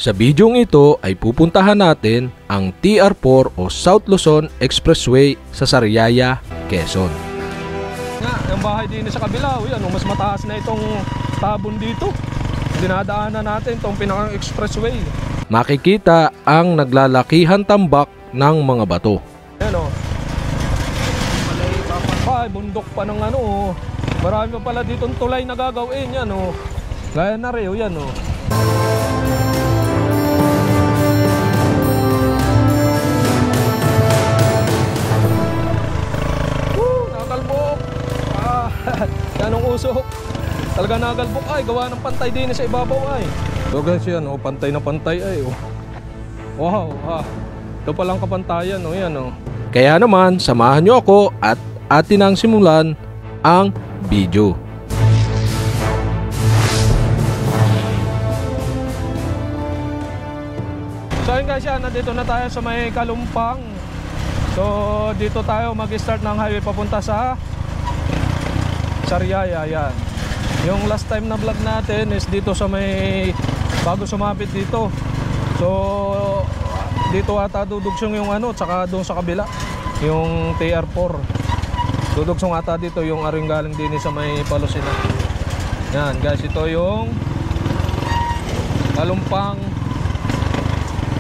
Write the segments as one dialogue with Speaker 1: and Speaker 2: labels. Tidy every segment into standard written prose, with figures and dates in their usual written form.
Speaker 1: Sa bidyong ito ay pupuntahan natin ang TR4 o South Luzon Expressway sa Sariaya, Quezon. Yung bahay din sa kabila, yan, mas mataas na itong tabon dito. Dinadaanan natin itong pinakang expressway. Makikita ang naglalakihang tambak ng mga bato. Yan o. Ay, bundok pa ng ano o. Marami pa pala ditong tulay na gagawin. Yan o. Gaya na rin o, yan o. Nakalbok. Yan ang usok. Talaga nagalbok ay. Gawa ng pantay din sa ibabaw ay. So guys yan o. Pantay na pantay ay o. Wow ha. Ito palang kapantayan o. Yan o. Kaya naman samahan nyo ako at atin ang simulan ang video. So yun guys yan, nandito na tayo sa may Kalumpang. So dito tayo mag-start ng highway papunta sa Sariaya. Yan. Yung last time na vlog natin is dito sa may bago sumapit dito. So dito ata dudugsong yung ano, tsaka doon sa kabila yung TR4. Dudugsong ata dito yung aring galing din sa may Palusinan. Yan guys, ito yung Kalumpang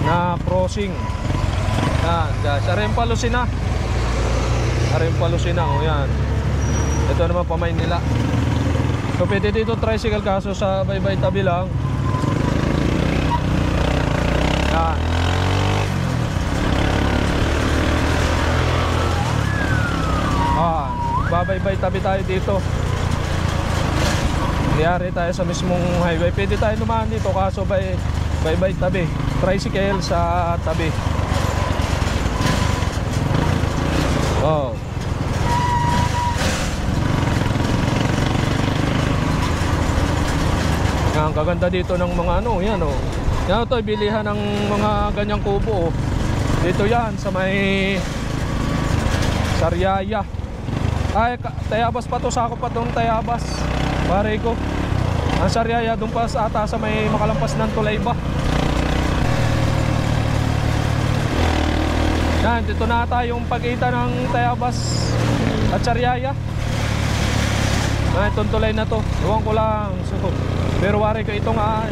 Speaker 1: na crossing. Yan guys, aring Palusinan. Aring Palusinan o yan. Ito naman pa Maynila. So pwede dito tricycle kaso sa baybay tabi lang. Yan. Babaybay tabi tayo dito. Liyari tayo sa mismong highway. Pwede tayo lumaan dito kaso baybay tabi. Tricycle sa tabi. Wow. Ang kaganda dito ng mga ano, yan o. Yan ito, bilihan ng mga ganyang kubo o. Dito yan sa may Sariaya. Ay, Tayabas pa to, sakop pa itong Tayabas. Pare ko. Ang Sariaya, doon pa ata sa may makalampas ng tulay ba. Yan, dito na ata yung pag-ita ng Tayabas at Sariaya. Itong tulay na to, iwan ko lang. So, pero wari ko ito nga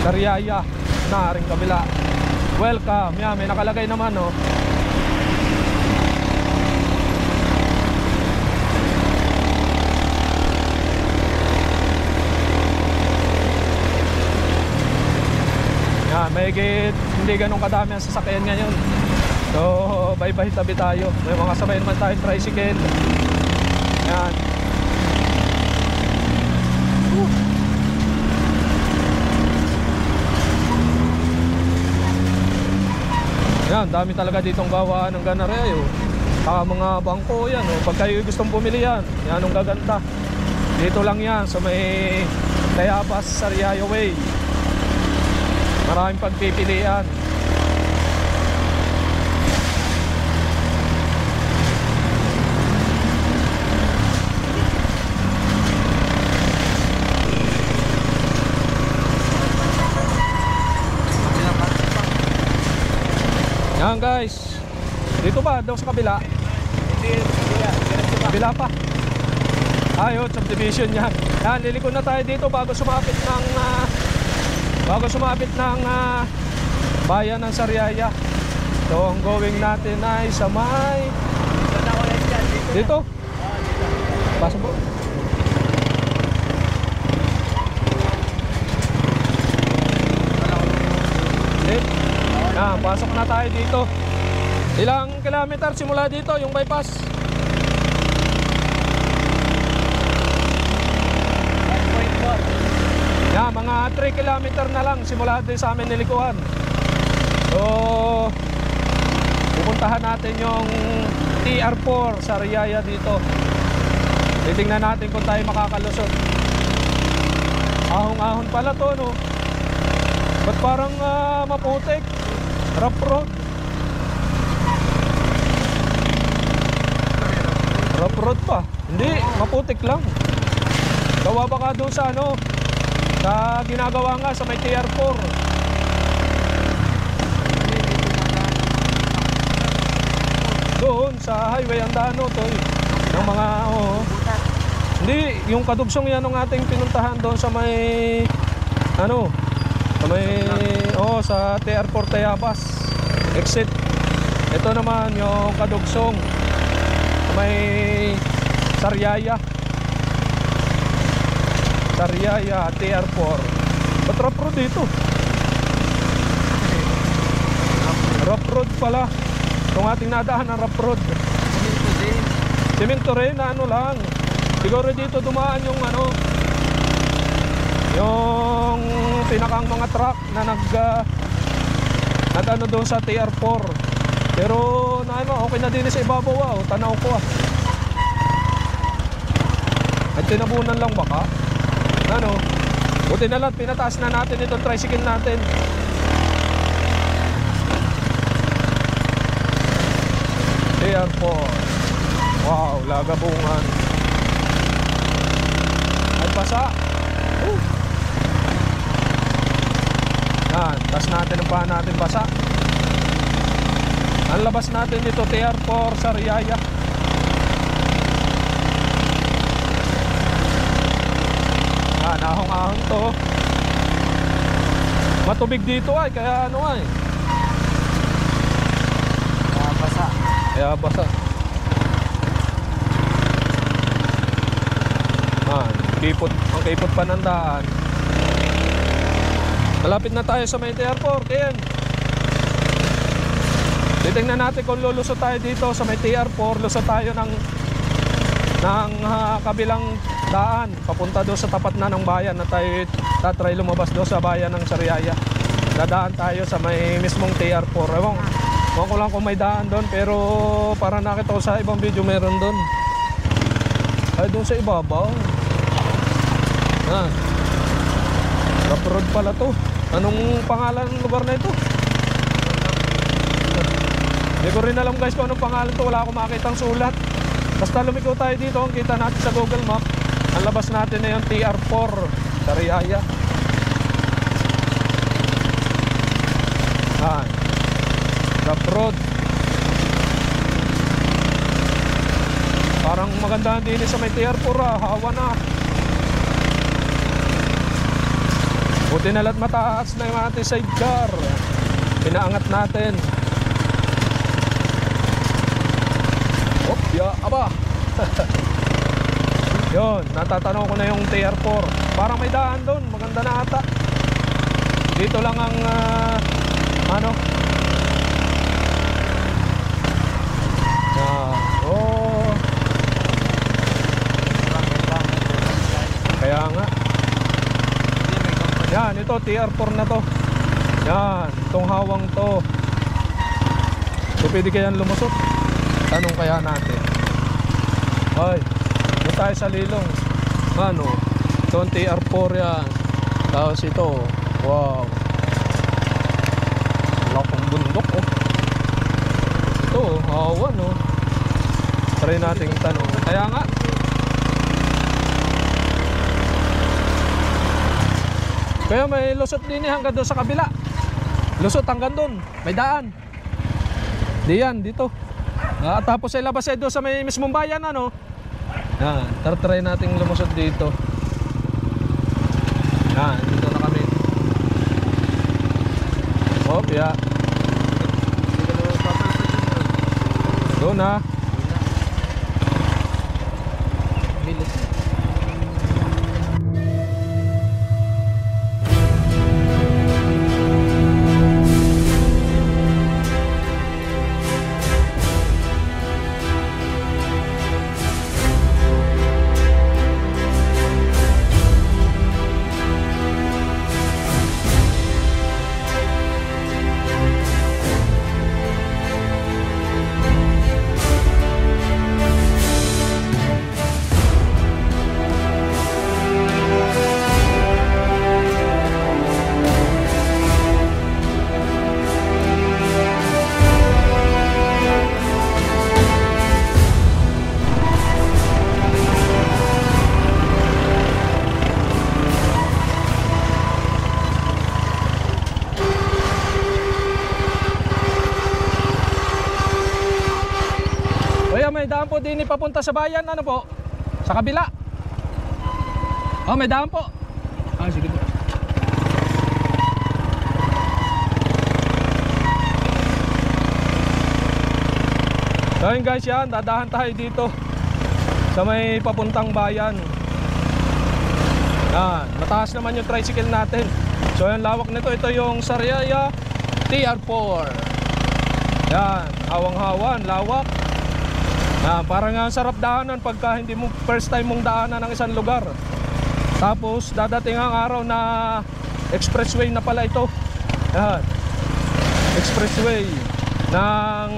Speaker 1: Sariaya na rin kabila. Welcome. Yan, may nakalagay naman no. Yan, mahigit hindi ganun kadami ang sasakyan ngayon. So, bye-bye tabi tayo. May mga sabay naman tayong tricycle. Yan. Yan, dami talaga ditong gawaan ng ganareo. Saka mga bangko yan. Pag kayo gustong bumili yan, yan ang gaganda. Dito lang yan sa may Tayabas, Sariaya Way. Maraming pagpipilian. Yan guys. Dito ba? Daw sa kabila? Hindi, kabila pa. Ayun, subdivision yan. Yan, liliko na tayo dito bago sumapit ng bayan ng Sariaya. So ang going natin ay sa may dito. Pasok po. Pasok na tayo dito. Ilang kilometer simula dito yung bypass? Yeah, mga 3 kilometer na lang simula din sa amin nilikuhan. So pupuntahan natin yung TR4 sa Sariaya dito. Titingnan natin kung tayo makakalusot. Ahong-ahon pala to no. Ba't parang maputik? Rough road. Rough road pa. Hindi, maputik lang. Gawa baka doon sa ano, Sa ginagawa nga sa may TR4. Doon sa highway ang daan to ng mga hindi, yung kadugsong yan ng ating pinuntahan doon sa may sa may sa TR4 Tayabas exit. Ito naman yung kadugsong sa may Sariaya TR4. Ba't rough road dito? Rough road pala itong ating nadaan ng rough road. Semento rin na lang. Siguro dito dumaan yung yung pinakang mga truck na nag doon sa TR4. Pero okay na din sa ibabaw tanaw ko At tinabunan lang baka buti na lang pinataas na natin itong tricycle natin. TR4. Wow, lagabungan. Ay basa. Yan, tas natin ang paa natin basa. Ang labas natin dito TR4 Sariaya. Yan, ahong-ahong to. Matubig dito kaya kaya basa. Ang kipot pa ng daan. Malapit na tayo sa may TR4, Ken. Titingnan natin kung lulusot tayo dito sa may TR4. Lusot tayo ng kabilang daan papunta doon sa tapat na ng bayan na tayo tatry lumabas doon sa bayan ng Sariaya. Dadaan tayo sa may mismong TR4. Ewan ko lang kung may daan doon, pero para nakita ko sa ibang video meron doon. Ay doon sa ibabaw. Rough road pala to. Anong pangalan ng lugar na ito? Hindi ko rin alam guys kung anong pangalan to. Wala akong makitang sulat. Basta lumiko tayo dito, ang kita natin sa Google Map, ang labas natin na yung TR4 Sariaya. Rough road. Parang maganda din sa may TR4 hawa na. Buti na lahat mataas na yung ating sidecar. Pinaangat natin. Aba. Yun, natatanong ko na yung TR4. Parang may daan doon, maganda na ata. Dito lang ang kaya nga. Yan, ito TR4 na to. Yan, itong hawang to. So pwede kayang lumusot. Tanong kaya natin. Ay, doon tayo sa Lilong. Ito ang TR4 yan. Tapos ito, wow, lakong bundok Ito, hawan try natin tanong. Kaya nga. Kaya may lusot din hanggang doon sa kabila. Lusot hanggang doon, may daan. Di yan, dito. Tapos ay labas ay doon sa may mismong bayan Yan, try natin lumusot dito. Yan, dito na kami. Yeah. Doon may daan po din papunta sa bayan. Ano po? Sa kabila. Oh, may daan po. Ah, sige po. So yun guys, yan, dadahan tayo dito sa may papuntang bayan. Yan, mataas naman yung tricycle natin. So yung lawak nito, ito yung Sariaya TR4. Yan, hawang-hawan, lawak. Yan, parang nga sarap daanan pagka hindi mo first time mong daanan ng isang lugar. Tapos dadating ang araw na expressway na pala ito. Yan, expressway ng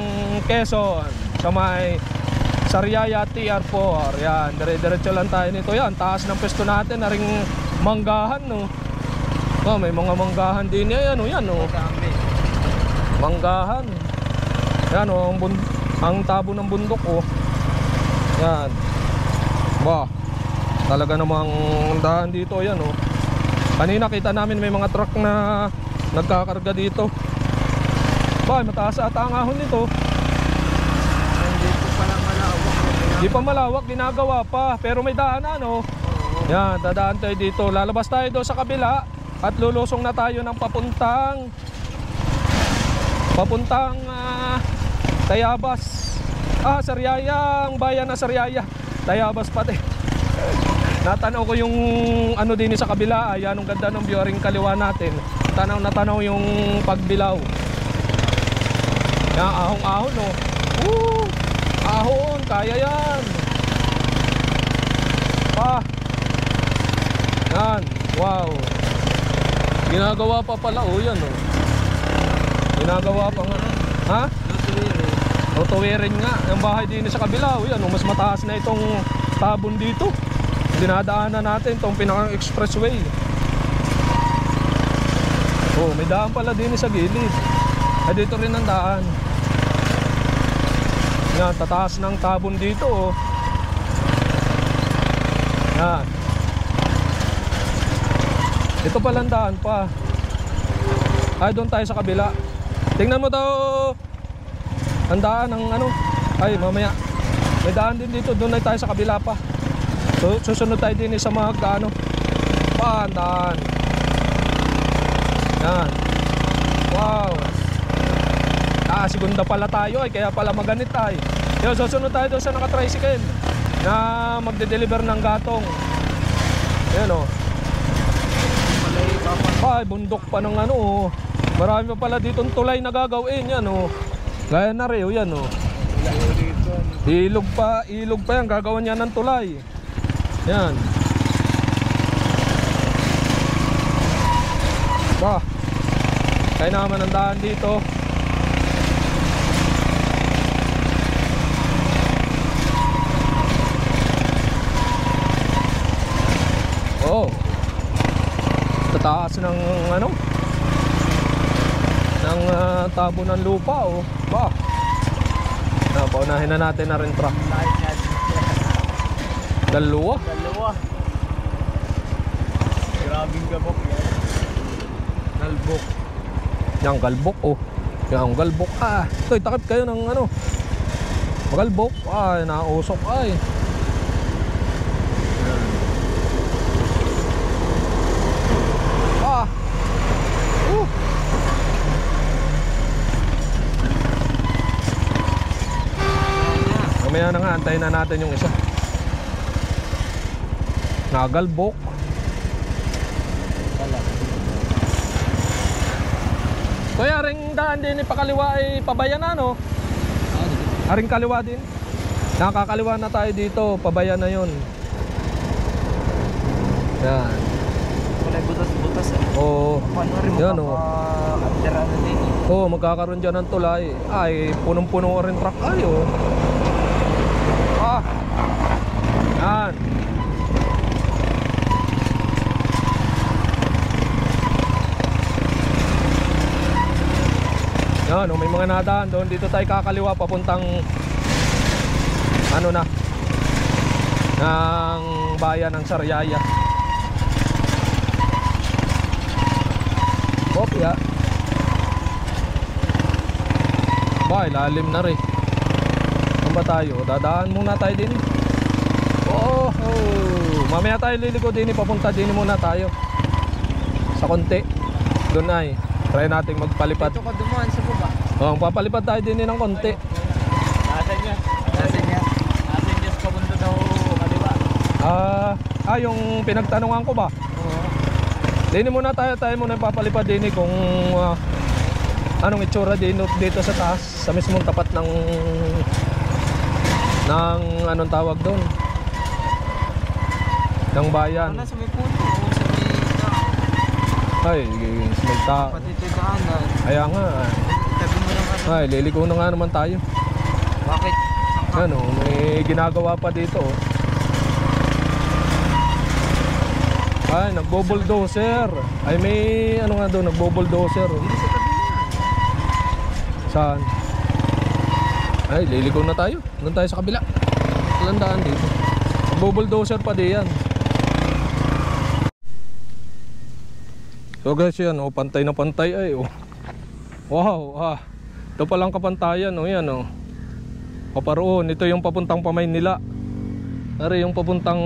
Speaker 1: Quezon sa may Sariaya TR4. Yan, dire-diretso lang tayo nito. Yan, taas ng pwesto natin na ring manggahan, no. Oh, may mga manggahan din yan, oh. Yan, oh. Manggahan. Yan, oh, ang tabo ng bundok, oh. Yan. Bah, talaga namang dahan dito, yan, oh. Kanina kita namin may mga truck na nagkakarga dito. Bah, mataas ata ang ahon nito. Di pa malawak, ginagawa pa. Pero may daanan, oh. Yan, dadaan tayo dito. Lalabas tayo doon sa kabila at lulusong na tayo ng papuntang Tayabas. Ah, Sariaya, ang bayan ng Sariaya. Tayabas pati. Natanaw ko yung ano din sa kabila. Ayan, ang ganda ng viewing kaliwa natin. Tanaw na tanaw yung pagbilaw. Yan, ahong-ahon, oh. Woo! Ahon, kaya yan. Pa. Yan, wow. Ginagawa pa pala, oh, yan, oh. Ginagawa pa nga. Ha? Tutuwirin nga. Ang bahay din sa kabila, oh, yan, oh. Mas mataas na itong tabon dito. Dinadaanan natin itong pinakang expressway. Oh, may daan pala din sa gilid. Ay, dito rin ang daan. Yan, tataas ng tabon dito, oh. Yan. Ito palang daan pa. Ay, doon tayo sa kabila. Tingnan mo daw ang daan ng ano. Ay, mamaya may daan din dito. Doon tayo sa kabila pa. So, susunod tayo din sa mga ano. Daan. Yan. Wow. Ah, segunda pala tayo, ay kaya pala maganit tayo. Yo, susunod tayo doon sa naka-tricycle na magde-deliver ng gatong. Ayan, oh. Ay, bundok pa ng ano, oh. Marami pa pala ditong tulay na gagawin. Yan, oh. Gaya na rin, oh, yan, oh. Ilog pa yan, gagawan niya ng tulay. Yan. Bah, kaya naman ang daan dito. Oh, tataas ng ano, ng tabo ng lupa, oh. Bah, paunahin na natin na rin truck. Dalawa.
Speaker 2: Grabing gabok yan.
Speaker 1: Galbok. Yang galbok, oh. Yang galbok, ah. Ito, takip kayo ng ano, magalbok. Ay, nausok, ay. Mamaya na nga, antayin na natin yung isa. Nagalbok. Kaya ring daan din ipakaliwa ay pabayan na, no? Aring kaliwa din. Nakakaliwa na tayo dito, pabayan na yun. Yan.
Speaker 2: Kulay butas-butas, eh.
Speaker 1: Oo.
Speaker 2: Paano rin
Speaker 1: yan, oh.
Speaker 2: Makaka-underan na din, eh.
Speaker 1: Oo, magkakaroon dyan ng tulay. Ay, punong-puno rin truck ay, oh. Yan. Yan, oh, may mga nadaan doon. Dito tayo kakaliwa papuntang ano na, ng bayan ng Sariaya. Kopya. Ba, ilalim na rin. ba tayo? Dadaan muna tayo din. Oh, mamaya tayo liliko din, papunta din muna tayo sa konti. Doon ay try nating magpalipad.
Speaker 2: Dito ka dumaan sa baba.
Speaker 1: Oh, papalipad tayo din ng konti.
Speaker 2: Nasaan niya? Nasaan niya? Nasaan niya sa papunta daw kaliwa.
Speaker 1: Yung pinagtanungan ko ba?
Speaker 2: Oo.
Speaker 1: Dini muna tayo muna papalipad din kung anong itsura din dito sa taas, sa mismong tapat ng anong tawag doon, ng bayan.
Speaker 2: Ano sa may puno o sa may daan?
Speaker 1: Ay, may
Speaker 2: Pati ito daanan.
Speaker 1: kaya nga.
Speaker 2: Tabi mo lang ano.
Speaker 1: Ay, liliko na nga naman tayo.
Speaker 2: Bakit?
Speaker 1: Ano, may ginagawa pa dito. Ay, nagbo-bulldozer. Ay, may ano nga doon, nagbo-bulldozer.
Speaker 2: Hindi sa tabi niya.
Speaker 1: Saan? Ay, liliko na tayo. Doon tayo sa kabila. Landaan dito. Nagbo-bulldozer pa diyan. So guys, yan, pantay na pantay ay. Wow, ito palang kapantayan, yan Paparoon, ito yung papuntang Pamaynila. Ari yung papuntang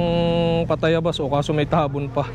Speaker 1: Patayabas, kaso may tabon pa.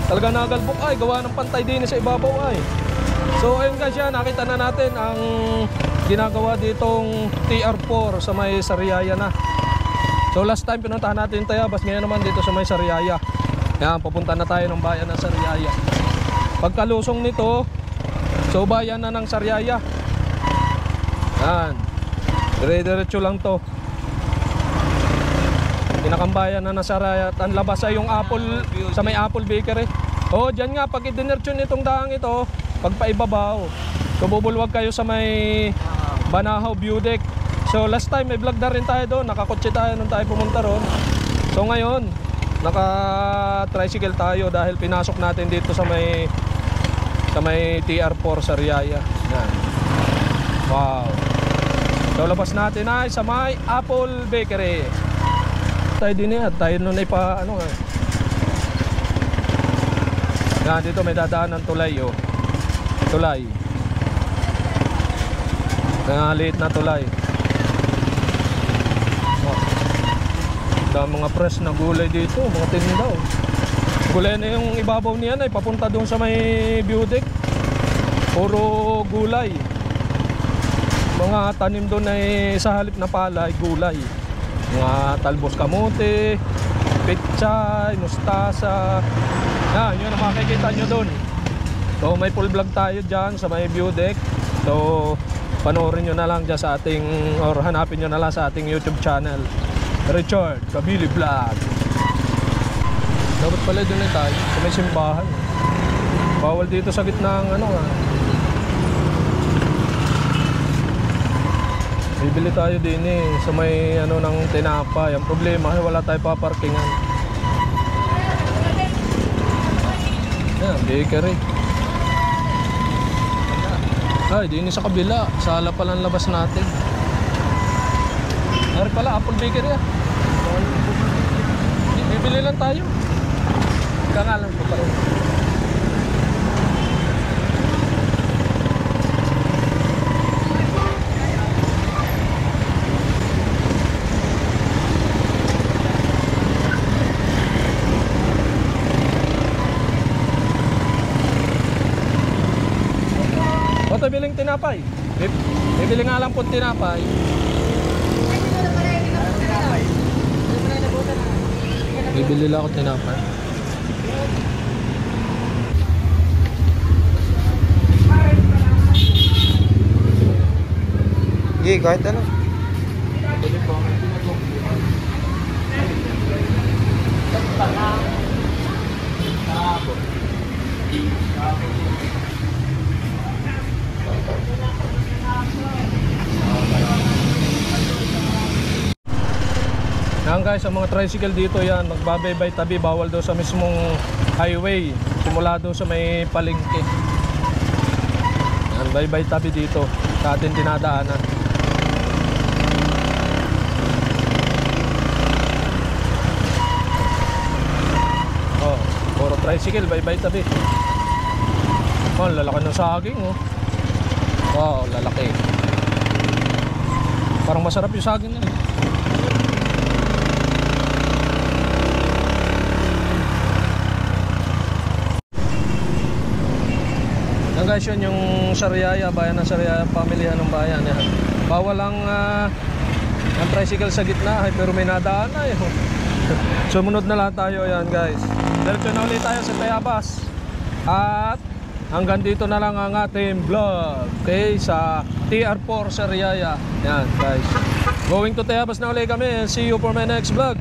Speaker 1: Talaga nagalbok ay gawa ng pantay din sa ibabaw ay. So ayun guys, yan nakita na natin ang ginagawa ditong TR4 sa may Sariaya na. So last time pinuntahan natin Tayabas, ngayon naman dito sa may Sariaya. Yan, papunta na tayo ng bayan ng Sariaya. Pagkalusong nito, so bayan na ng Sariaya. Yan, dire-diretso lang to. Pinakambayan na ng Sariaya. Ang labas ay yung Apple, sa may Apple Bakery. Dyan nga, pag idinertyon itong daang ito, pag paibabaw, so bubulwag kayo sa may Banahaw View Deck. So last time may vlog na rin tayo doon, nakakotse tayo nung tayo pumunta ron. So ngayon, naka-tricycle tayo dahil pinasok natin dito sa may TR4 Sariaya. Yan. Wow. So labas natin ay sa may Apple Bakery. Tayo din at tayo nun ay yan, dito may dadaan ng tulay tulay. Liit na tulay. Mga fresh na gulay dito, mga tindaw. Gulay na yung ibabaw niyan ay papunta doon sa may view deck. Puro gulay. Mga tanim doon ay sa halip na palay, gulay. Mga talbos kamote, pechay, mustasa. Yan, yun ang makikita nyo dun. So may full vlog tayo dyan sa may view deck. So panoorin nyo na lang dyan sa ating, or hanapin nyo na lang sa ating YouTube channel, Richard Kabili Vlog. Dapat pala dun na tayo sa may simbahan. Bawal dito sa gitna ng bibili tayo din sa may ng tinapay. Ang problema ay wala tayo paparkingan. Yan, bakery. Ay, din sa kabila. Sa hala pala ang labas natin. Ari pala, Apple Bakery Bibili lang tayo. Kangalan ko pa rin. Bibiling tinapay. Bibili nga lang po tinapay. Bibili lang ako tinapay.
Speaker 3: Sige, kahit ano.
Speaker 1: Yan guys, ang mga tricycle dito yan, magbabaybay tabi, bawal daw sa mismong highway, simula daw sa may palengke. Yan, baybay tabi dito sa atin dinadaanan. Oh, puro tricycle, baybay tabi. Oh, lalaki ng saging oh. Wow, lalaki. Parang masarap yung saging yan. Yan guys, yun yung Sariaya, bayan ng Sariaya, pamilihan ng bayan yan. Bawal ang tricycle sa gitna, pero may nadaan na yun. Sumunod na lang tayo yan guys. Diretso na ulit tayo sa Tayabas. At hanggang dito na lang ang ating vlog, okay, sa TR4 Sariaya. Yan guys, going to Tayabas na ulit kami. See you for my next vlog.